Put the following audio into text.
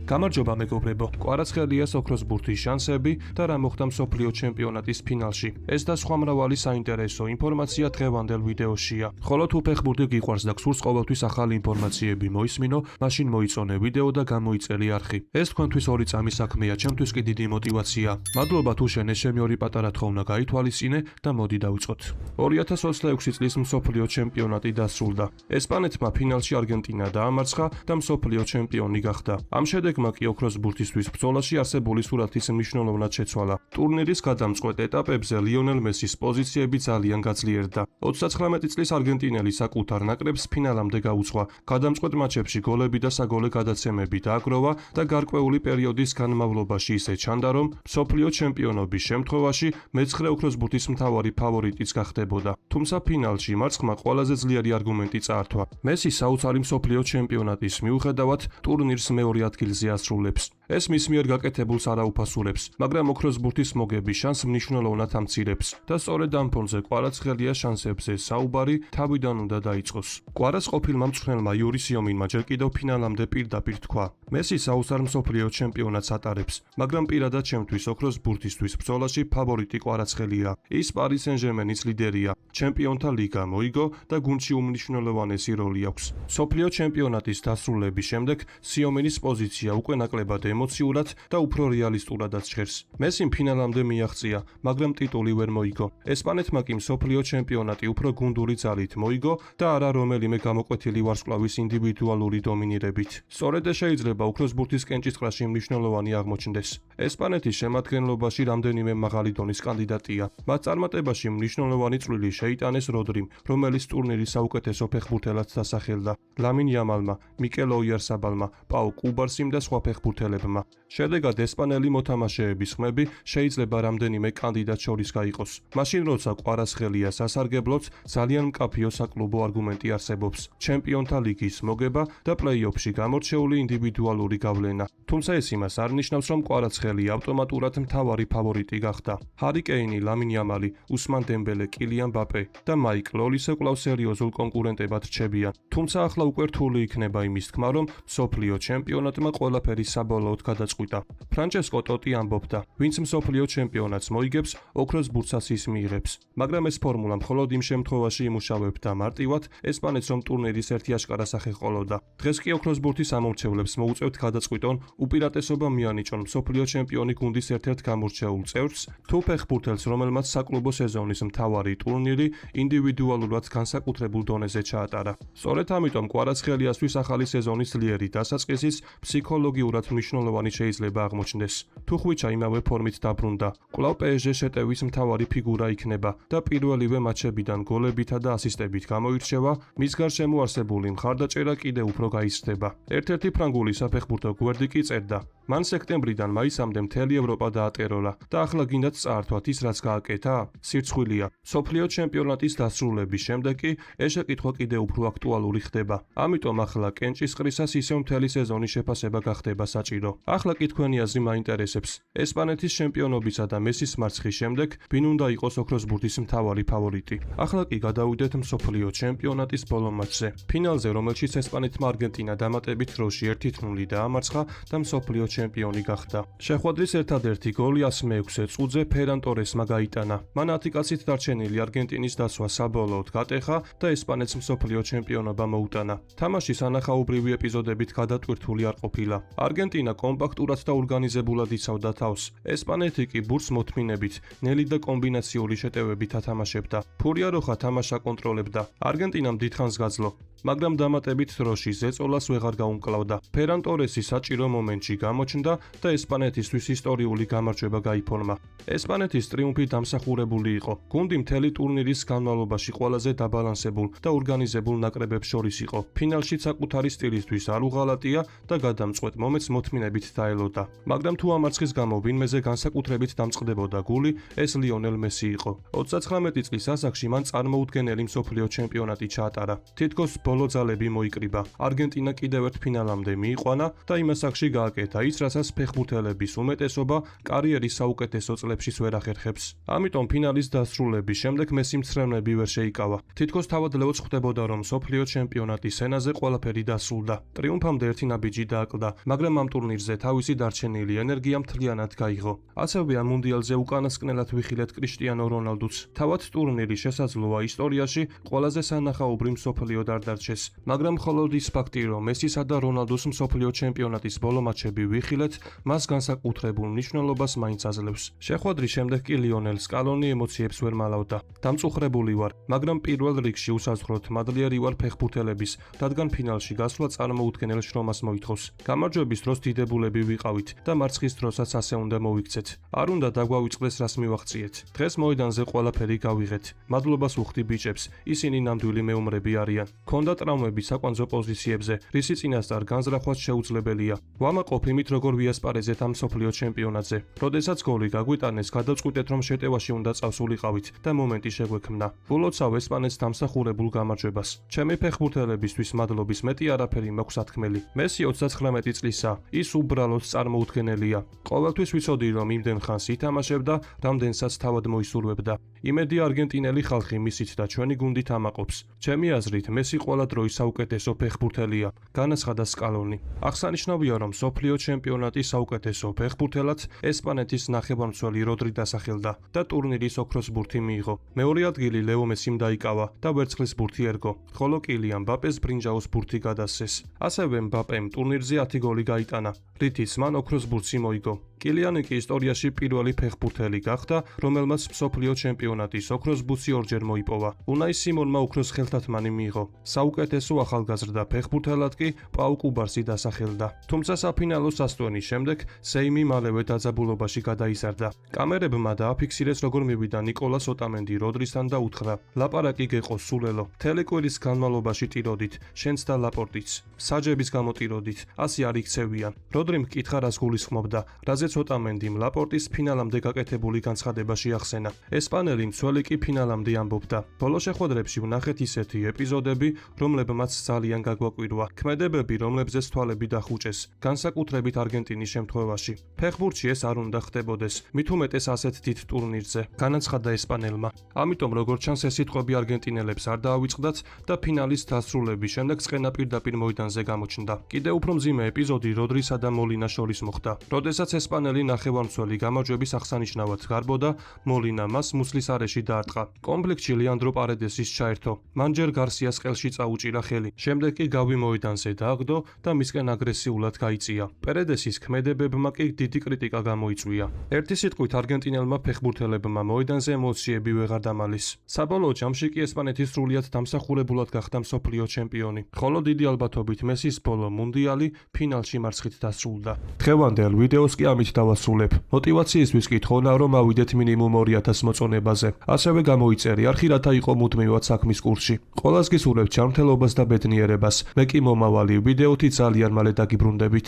გამარჯობა მეგობრებო, კვარაცხელიას ოქროს ბურთის შანსები და რა მოხდა მსოფლიო ჩემპიონატის ფინალში. ეს და სხვა მრავალი საინტერესო ინფორმაცია დღევანდელ ვიდეოშია. ხოლო თუ ფეხბურთი გიყვარს და გსურს ყოველთვის ახალი ინფორმაციები მოისმინო, მაშინ მოიწონე ვიდეო და გამოიწელი არხი. ეს თქვენთვის ორი წამის საქმეა, ჩემთვის კი დიდი мотиваცია. მადლობა თუ შენ ჩემი ორი პატარა თხოვნა გაითვალისწინე და მოდი დავიწყოთ. 2026 წლის მსოფლიო ჩემპიონატი დასრულდა. ესპანეთმა ფინალში არგენტინა დაამარცხა და მსოფლიო ჩემპიონი გახდა. ამ შედეგმა კი ოქროს ბურთისთვის ბრძოლაში არსებული სურათის მნიშვნელოვნად შეცვალა. ტურნირის გადამწყვეტ ეტაპებზე ლიონელ მესის პოზიციები ძალიან გაძლიერდა. 39 წლის არგენტინელი საკუთარ ნაკრებს ფინალამდე გაუძღვა. გადამწყვეტ მატჩებში გოლები და საგოლე გადაცემები დააგროვა და გარკვეული პერიოდის განმავლობაში ისე ჩანდა, რომ მსოფლიო ჩემპიონობის შემთხვევაში მეცხრე ოქროს ბურთის მთავარი ფავორიტიც გახდებოდა. თუმცა ფინალში მარცხმა ყველაზე ძლიერი არგუმენტი წაართვა. მესი საოცარი მსოფლიო ჩემპიონატის მიუხედავად ტურნირს მეორე ადგილზე ასრულებს. ეს მის მიერ გაკეთებულს არ აუფასურებს, მაგრამ ოქროს ბურთის მოგების შანსს მნიშვნელოვნად ამცირებს და სწორედ ამ ფონზე კვარაცხელიას შანსებზე საუბარი თავიდან უნდა დაიწყოს. კვარას ყოფილმა მწვრთნელმა იური სიომინმა ჯერ კიდევ ფინალამდე პირდაპირ თქვა: მესი საოცარ მსოფლიო ჩემპიონატს ატარებს, მაგრამ პირადად ჩემთვის ოქროს ბურთისთვის ბრძოლაში ფავორიტი კვარაცხელია. ის პარი სენ-ჟერმენის ლიდერია, ჩემპიონთა ლიგა მოიგო და გუნდში უმნიშვნელოვანესი როლი აქვს. მსოფლიო ჩემპიონატის დასრულების შემდეგ სიომინის პოზიცია უკვე ნაკლებად ემოციურად და უფრო რეალისტურადაც ჟღერს. მესიმ ფინალამდე მიაღწია, მაგრამ ტიტული ვერ მოიგო. ესპანეთმა კი მსოფლიო ჩემპიონატი უფრო გუნდური ძალით მოიგო და არა რომელიმე გამოკვეთილი ვარსკვლავის ინდივიდუალური დომინირებით. სწორედ ეს შეიძლება ოქროს ბურთის კენჭისყრაში მნიშვნელოვანი აღმოჩნდეს. ესპანეთის შემადგენლობაში რამდენიმე მაღალი დონის კანდიდატია. მათ წარმატებაში მნიშვნელოვანი წვლილი შეიტანეს როდრიმ, რომელიც ტურნირის საუკეთესო ფეხბურთელად დასახელდა, ლამინ იამალმა, მიკელ ოიარსაბალმა, პაუ კუბარსიმ და სხვა ფეხბურთელებმა. შედეგად ესპანელი მოთამაშეების ხმები შეიძლება რამდენიმე კანდიდატ შორის გაიყოს. მაშინ როცა კვარაცხელია სასარგებლოც ძალიან მკაფიო საკლუბო არგუმენტი არსებობს: ჩემპიონთა ლიგის მოგება და პლეი-ოფში გამორჩეული ინდივიდუალური გავლენა. თუმცა ეს იმას არ ნიშნავს, რომ კვარაცხელია ავტომატურად მთავარი ფავორიტი გახდა. ჰარი კეინი, ლამინ იამალი, უსმან დემბელე, კილიან მბაპე და მაიკლ ოლისე კვლავ სერიოზულ კონკურენტებად რჩებიან. თუმცა ახლა უკვე რთული იქნება იმის თქმა, რომ მსოფლიო ჩემპიონატმა ყველაფერი საბოლოოდ გადაწყვიტა. ფრანჩესკო ტოტი ამბობდა: ვინც მსოფლიო ჩემპიონატს მოიგებს, ოქროს ბურთსაც ის მიიღებს. მაგრამ ეს ფორმულა მხოლოდ იმ შემთხვევაში იმუშავებდა მარტივად, ესპანეთს რომ ტურნირის ერთი აშკარა სახე ჰყოლოდა. დღეს კი ოქროს ბურთის ამომრჩევლებს მოუწევთ გადაწყვიტონ, უპირატესობა მიანიჭონ მსოფლიო ჩემპიონი გუნდის ერთ-ერთ გამორჩეულ წევრს, თუ ფეხბურთელს, რომელმაც საკლუბო სეზონის მთავარი ტურნირი ინდივიდუალურად განსაკუთრებულ დონეზე ჩაატარა. სწორედ ამიტომ კვარაცხელიასთვის ახალი სეზონის ძლიერი დასაწყისის ფსიქოლოგიურად მნიშვნელოვანი შეიძლება აღმოჩნდეს. თუ ხვიჩა იმავე ფორმით დაბრუნდა, კვლავ PSG შეტევის მთავარი ფიგურა იქნება და პირველივე მატჩებიდან გოლებითა და ასისტებით გამოირჩევა, მის გარშემო არსებული მხარდაჭერა კიდევ უფრო გაიზრდება. ერთ-ერთი ფრანგული საფეხბურთო გვერდი კი წერდა: მან სექტემბრიდან მაისამდე მთელი ევროპა დაატეროლა და ახლა გინდათ წაართვათ ის, რაც გააკეთა? სირცხვილია. მსოფლიო ჩემპიონატის დასრულების შემდეგ კი ეს შეკითხვა კიდევ უფრო აქტუალური ხდება. ამიტომ ახლა კენჭისყრისას ისევ მთელი სეზონის შეფასება გახდება საჭირო. ახლა კი თქვენი აზრი მაინტერესებს. ესპანეთის ჩემპიონობისა და მესის მარცხის შემდეგ ვინ უნდა იყოს ოქროს ბურთის მთავარი ფავორიტი? ახლა კი გადავიდეთ მსოფლიო ჩემპიონატის ბოლო მატჩზე. ფინალზე, რომელშიც ესპანეთმა არგენტინა დამატებით დროში 1-0 დაამარცხა და მსოფლიო ჩემპიონი გახდა. შეხვედრის ერთადერთი გოლი 106 წუთზე ფერან ტორესმა გაიტანა. მან 10 კაცით დარჩენილი არგენტინის დასვა საბოლოოდ გატეხა და ესპანეთს მსოფლიო ჩემპიონობა მოუტანა. თამაშის ანახაობრივი ეპიზოდებით გადატვირთული არ ყოფილა. არგენტინა კომპაქტურად და ორგანიზებულად იცავდა თავს. ესპანეთი კი ბურთს მოთმინებით, ნელი და კომბინაციური შეტევებით ათამაშებდა. ფურიაროხა თამაშს აკონტროლებდა. არგენტინამ დიდხანს გაძლო, მაგრამ დამატებით დროში ზეწოლას ვეღარ გაუმკლავდა. ფერან ტორესი საჭირო მომენტში გამოჩნდა და ესპანეთისთვის ისტორიული გამარჯვება გაიფორმა. ესპანეთის ტრიუმფი დამსახურებული იყო. გუნდი მთელი ტურნირის განმავლობაში ყველაზე დაბალანსებულ და ორგანიზებულ ნაკრებებს შორის იყო. ფინალში საკუთარი სტილისთვის არ უღალატია და გადამწყვეტ მომენტს მოთმინებით დაელოდა. მაგრამ თუ ამარცხის გამო ვინმეზე განსაკუთრებით დამწყდებოდა გული, ეს ლიონელ მესი იყო. 39 წლის ასაკში მან წარმოუდგენელი მსოფლიო ჩემპიონატი ჩაატარა. თითქოს ბოლო ძალები მოიკრიბა. არგენტინა კიდევ ერთ ფინალამდე მიიყვა, გაიყვანა და იმ ასაკში გააკეთა ის, რასაც ფეხბურთელების უმეტესობა კარიერის საუკეთესო წლებშიც ვერ ახერხებს. ამიტომ ფინალის დასრულების შემდეგ მესიმ ცრემლები ვერ შეიკავა. თითქოს თავადლეოც ხვდებოდა, რომ მსოფლიო ჩემპიონატის სცენაზე ყველაფერი დასრულდა. ტრიუმფამდე ერთი ნაბიჯი დააკლდა, მაგრამ ამ ტურნირზე თავისი დარჩენილი ენერგია მთლიანად გაიღო. ასევე ამ მუნდიალზე უკანასკნელად ვიხილეთ კრიშტიანო რონალდუც. თავად ტურნირი შესაძლოა ისტორიაში ყველაზე სანახაობრივ მსოფლიოდ არ დარჩეს, მაგრამ მხოლოდ ის ფაქტი, რომ მესისა და რონალდუს მსოფლიო ჩემპიონატის ბოლო მატჩები ვიხილეთ, მას განსაკუთრებულ მნიშვნელობას მაინც აძლევს. შეხვედრის შემდეგ კი ლიონელ სკალონი ემოციებს ვერ მალავდა. დამწუხრებული ვარ, მაგრამ პირველ რიგში უსაზღვროდ მადლიერი ვარ ფეხბურთელების, რადგან ფინალში გასვლა წარმოუდგენელ შრომას მოითხოვს. გამარჯვების დროს დიდებულები ვიყავით და მარცხის დროსაც ასე უნდა მოვიქცეთ. არ უნდა დაგვავიწყდეს რას მივაღწიეთ. დღეს მოედანზე ყველაფერი გავიღეთ. მადლობას ვუხდი ბიჭებს, ისინი ნამდვილი მეომრები არიან. ქონდა ტრავმები საკვანძო პოზიციებზე, რისი წინასწარ განზრახვაც შეუძლებელია. ვამაყობ იმით, როგორ ვიასპარეზეთ ამ მსოფლიო ჩემპიონატზე. როდესაც გოლი გაგვიტანეს, გადავწყვიტეთ, რომ შეტევაში უნდა წავსულიყავით და მომენტი შეგვექმნა. ულოცავ ესპანეთს დამსახურებულ გამარჯვებას. ჩემი ფეხბურთელებისთვის მადლობის მეტი არაფერი მაქვს ათქმელი. მესი 39 წლისა, ის უბრალოდ წარმოუდგენელია. ყოველთვის ვიცოდი, რომ იმდენ ხანს ითამაშებდა და რამდენსაც თავად მოისურვებდა. იმედი არგენტინელი ხალხი მისით და ჩვენი გუნდით ამაყობს. ჩემი აზრით, მესი ყველა დროის საუკეთესო ფეხბურთელია, განაცხადა სკალონი. აღსანიშნავია, რომ მსოფლიო ჩემპიონატის საუკეთესო ფეხბურთელად ესპანეთის ნახევარმცველი როდრი დასახელდა და ტურნირის ოქროს ბურთი მიიღო. მეორე ადგილი ლეო მესიმ დაიკავა და ვერცხლის ბურთი ერგო, ხოლო კილიან მბაპეს ბრინჯაოს ბურთი გადასცეს. ასევე მბაპემ ტურნირზე 10 გოლი გაიტანა, რითიც მან ოქროს ბურთი მოიგო. კილიანი კი ისტორიაში პირველი ფეხბურთელი გახდა, რომელმაც მსოფლიო ჩემპიონატის ოქროს ბურთი ორჯერ მოიპოვა. უნაი სიმონმა ოქროს ხელთათმანი მიიღო. საუკეთესო ახალგაზრდა ფეხბურთელად კი პაუ კუბარსი დასახელდა. თუმცა საფინალო სასტვენის შემდეგ სეიმი მალევე დაძაბულობაში გადაიზარდა. კამერებმა დააფიქსირეს, როგორ მივიდა ნიკოლას ოტამენდი როდრისთან და უთხრა: ლაპარაკი გეყო სულელო, თელეკვირის განმავლობაში ტიროდით, შენც და ლაპორტიც. საჯების გამო ტიროდით, ასე არ იქცევიან. როდრიმ კითხა, რას გულისხმობდა, რაზეც ოტამენდიმ ლაპორტის ფინალამდე გაკეთებული განცხადება შეახსენა. ესპანელი მცველი კი ფინალამდე ამბობდა. ბოლო შეხვედრებში ვნახეთ ისეთი ეპიზოდები, რომლებმაც ძალიან გაგვაკვირვა. ქმედებები, რომლებზეც თვალები დახუჭეს, განსაკუთრებით არგენტინის შემთხვევაში. ფეხბურთში ეს არ უნდა ხდებოდეს, მით უმეტეს ასეთ დიდ ტურნირზე, განაცხადა ესპანელმა. ამიტომ როგორც ჩანს, ეს სიტყვები არგენტინელებს არ დაავიწყდათ და ფინალის დასრულების შემდეგ წყენა პირდაპირ მოედანზე გამოჩნდა. კიდევ უფრო მძიმე ეპიზოდი როდრისა და მოლინას შორის მოხდა. როდესაც ესპანელი ნახევარმცველი გამარჯვების აღსანიშნავად გარბოდა, მოლინა მას მუცლის არეში დაარტყა. კონფლიქტში ლეანდრო პარედესის ჩაერთო. მან ჯერ გარსიას ყელში წაუჭირა ხელი, შემდეგ კი გავი მოედანზე დააგდო და მისკენ აგრესიულად გაიწია. პერედესის ქმედებებმა კი დიდი კრიტიკა გამოიწვია. ერთი სიტყვით არგენტინელმა ფეხბურთელებმა მოედანზე ემოციები ვეღარ დამალეს. საბოლოო ჯამში კი ესპანეთი სრულიად დამსახურებულად გახდა მსოფლიო ჩემპიონი, ხოლო დიდი ალბათობით მესის ბოლო მუნდიალი ფინალში მარცხით დასრულდა. დღევანდელ ვიდეოს კი ამით დავასრულებ. მოტივაციისთვის კი თხოვნა, რომ ავიდეთ მინიმუმ 2000 მოწონებაზე. ასევე გამოიწერე არხი, რათა იყო მუდმივად საქმის კურსში. ყველას გისურვებთ ჯანმრთელობას და ბედნიერებას. მე კი მომავალი ვიდეოთი ძალიან მალე დაგიბრუნდებით.